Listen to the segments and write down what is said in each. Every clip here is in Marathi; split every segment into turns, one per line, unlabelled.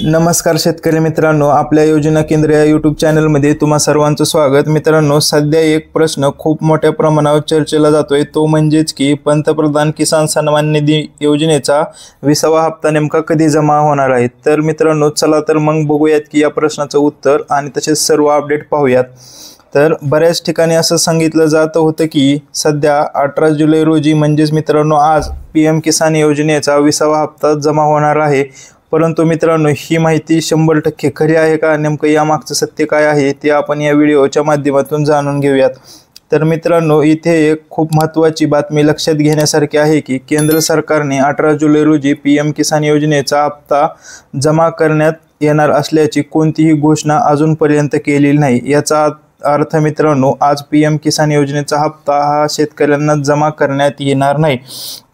नमस्कार शेतकरी मित्रांनो, आपल्या योजना केंद्र या यूट्यूब चॅनलमध्ये तुम्हा सर्वांचं स्वागत। मित्रांनो, सध्या एक प्रश्न खूप मोठ्या प्रमाणावर चर्चेला जातोय, तो म्हणजेच की पंतप्रधान किसान सन्मान निधी योजनेचा 20वा हप्ता नेमका कधी जमा होणार आहे। तर मित्रांनो, चला तर मग बघूयात की या प्रश्नाचं उत्तर आणि तसेच सर्व अपडेट पाहूयात। तर बऱ्याच ठिकाणी असं सांगितलं जात होतं की सध्या 18 जुलै रोजी म्हणजेच मित्रांनो आज PM किसान योजनेचा 20वा हप्ता जमा होणार आहे। परंतु मित्रांनो, ही माहिती 100% खरी आहे का, नेमकं यामागचं सत्य काय आहे ते आपण या व्हिडिओच्या माध्यमातून जाणून घेऊयात। तर मित्रांनो, इथे एक खूप महत्त्वाची बातमी लक्षात घेण्यासारखी आहे की केंद्र सरकारने 18 जुलै रोजी PM किसान योजनेचा हप्ता जमा करण्यात येणार असल्याची कोणतीही घोषणा अजूनपर्यंत केलेली नाही। याचा अर्थ मित्रांनो, आज PM किसान योजनेचा हप्ता हा शेतकऱ्यांना जमा करण्यात येणार नाही।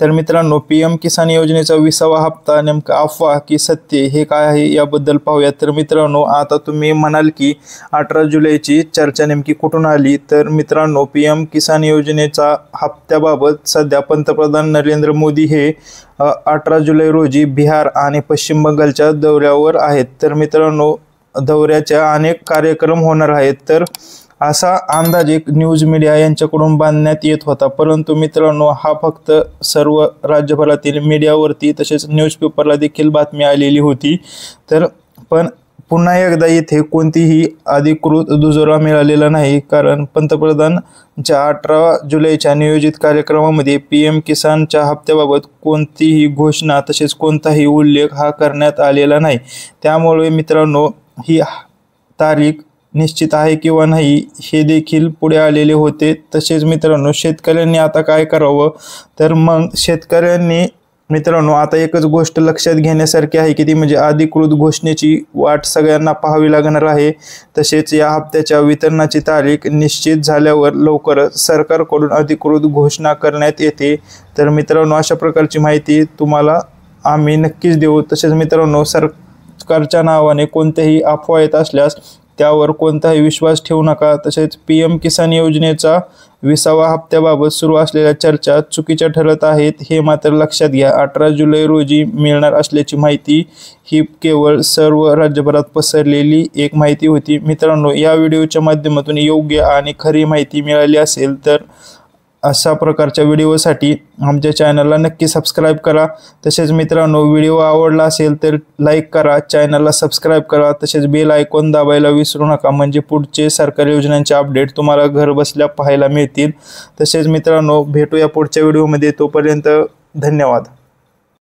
तर मित्रांनो, PM किसान योजनेचा 20वा हप्ता नेमका अफवा की सत्य हे काय आहे याबद्दल पाहूया। तर मित्रांनो, आता तुम्ही म्हणाल की 18 जुलैची चर्चा नेमकी कुठून आली। तर मित्रांनो, PM किसान योजनेचा हप्त्याबाबत सध्या पंतप्रधान नरेंद्र मोदी हे 18 जुलै रोजी बिहार आणि पश्चिम बंगालच्या दौऱ्यावर आहेत। तर मित्रांनो, दौऱ्याच्या अनेक कार्यक्रम होणार आहेत। तर असा अंदाज एक न्यूज मीडिया यांच्याकडून बांधण्यात येत होता, परंतु मित्रांनो, हा फक्त सर्व राज्यभरातील मीडियावरती तसेच न्यूजपेपरला देखील बातमी आलेली होती। तर पण पुन्हा एकदा इथे कोणतीही अधिकृत दुजोरा मिळालेला नाही, कारण पंतप्रधानच्या 18 जुलैच्या नियोजित कार्यक्रमामध्ये PM किसानच्या हप्त्याबाबत कोणतीही घोषणा तसेच कोणताही उल्लेख हा करण्यात आलेला नाही। त्यामुळे मित्रांनो, ही तारीख निश्चित आहे किंवा नाही हे देखील पुढे आलेले होते। तसेच मित्रांनो, शेतकऱ्यांनी आता काय करावं, तर मग शेतकऱ्यांनी मित्रांनो आता एकच गोष्ट लक्षात घेण्यासारखी आहे की ती म्हणजे अधिकृत घोषणेची वाट सगळ्यांना पाहावी लागणार आहे। तसेच या हप्त्याच्या वितरणाची तारीख निश्चित झाल्यावर लवकरच सरकारकडून अधिकृत घोषणा करण्यात येते। तर मित्रांनो, अशा प्रकारची माहिती तुम्हाला आम्ही नक्कीच देऊ। तसेच मित्रांनो, सरकारच्या नावाने कोणतेही अफवा येत असल्यास त्यावर कोणताही विश्वास ठेवू नका। तसेच PM किसान योजनेचा 20वा हप्त्याबाबत सुरू असलेल्या चर्चा चुकीच्या ठरत आहेत हे मात्र लक्षात घ्या। 18 जुलै रोजी मिळणार असल्याची माहिती ही केवळ सर्व राज्यभरात पसरलेली एक माहिती होती। मित्रांनो, या व्हिडिओच्या माध्यमातून योग्य आणि खरी माहिती मिळाली असेल तर अशा प्रकारच्या व्हिडिओसाठी आमच्या चॅनलला नक्की सबस्क्राईब करा। तसेच मित्रांनो, व्हिडिओ आवडला असेल तर लाईक करा, चॅनलला सबस्क्राईब करा, तसेच बेल आयकॉन दाबायला विसरू नका, म्हणजे पुढचे सरकारी योजनांचे अपडेट तुम्हाला घर बसल्या पाहायला मिळतील। तसेच मित्रांनो, भेटूया पुढच्या व्हिडिओमध्ये, तोपर्यंत धन्यवाद।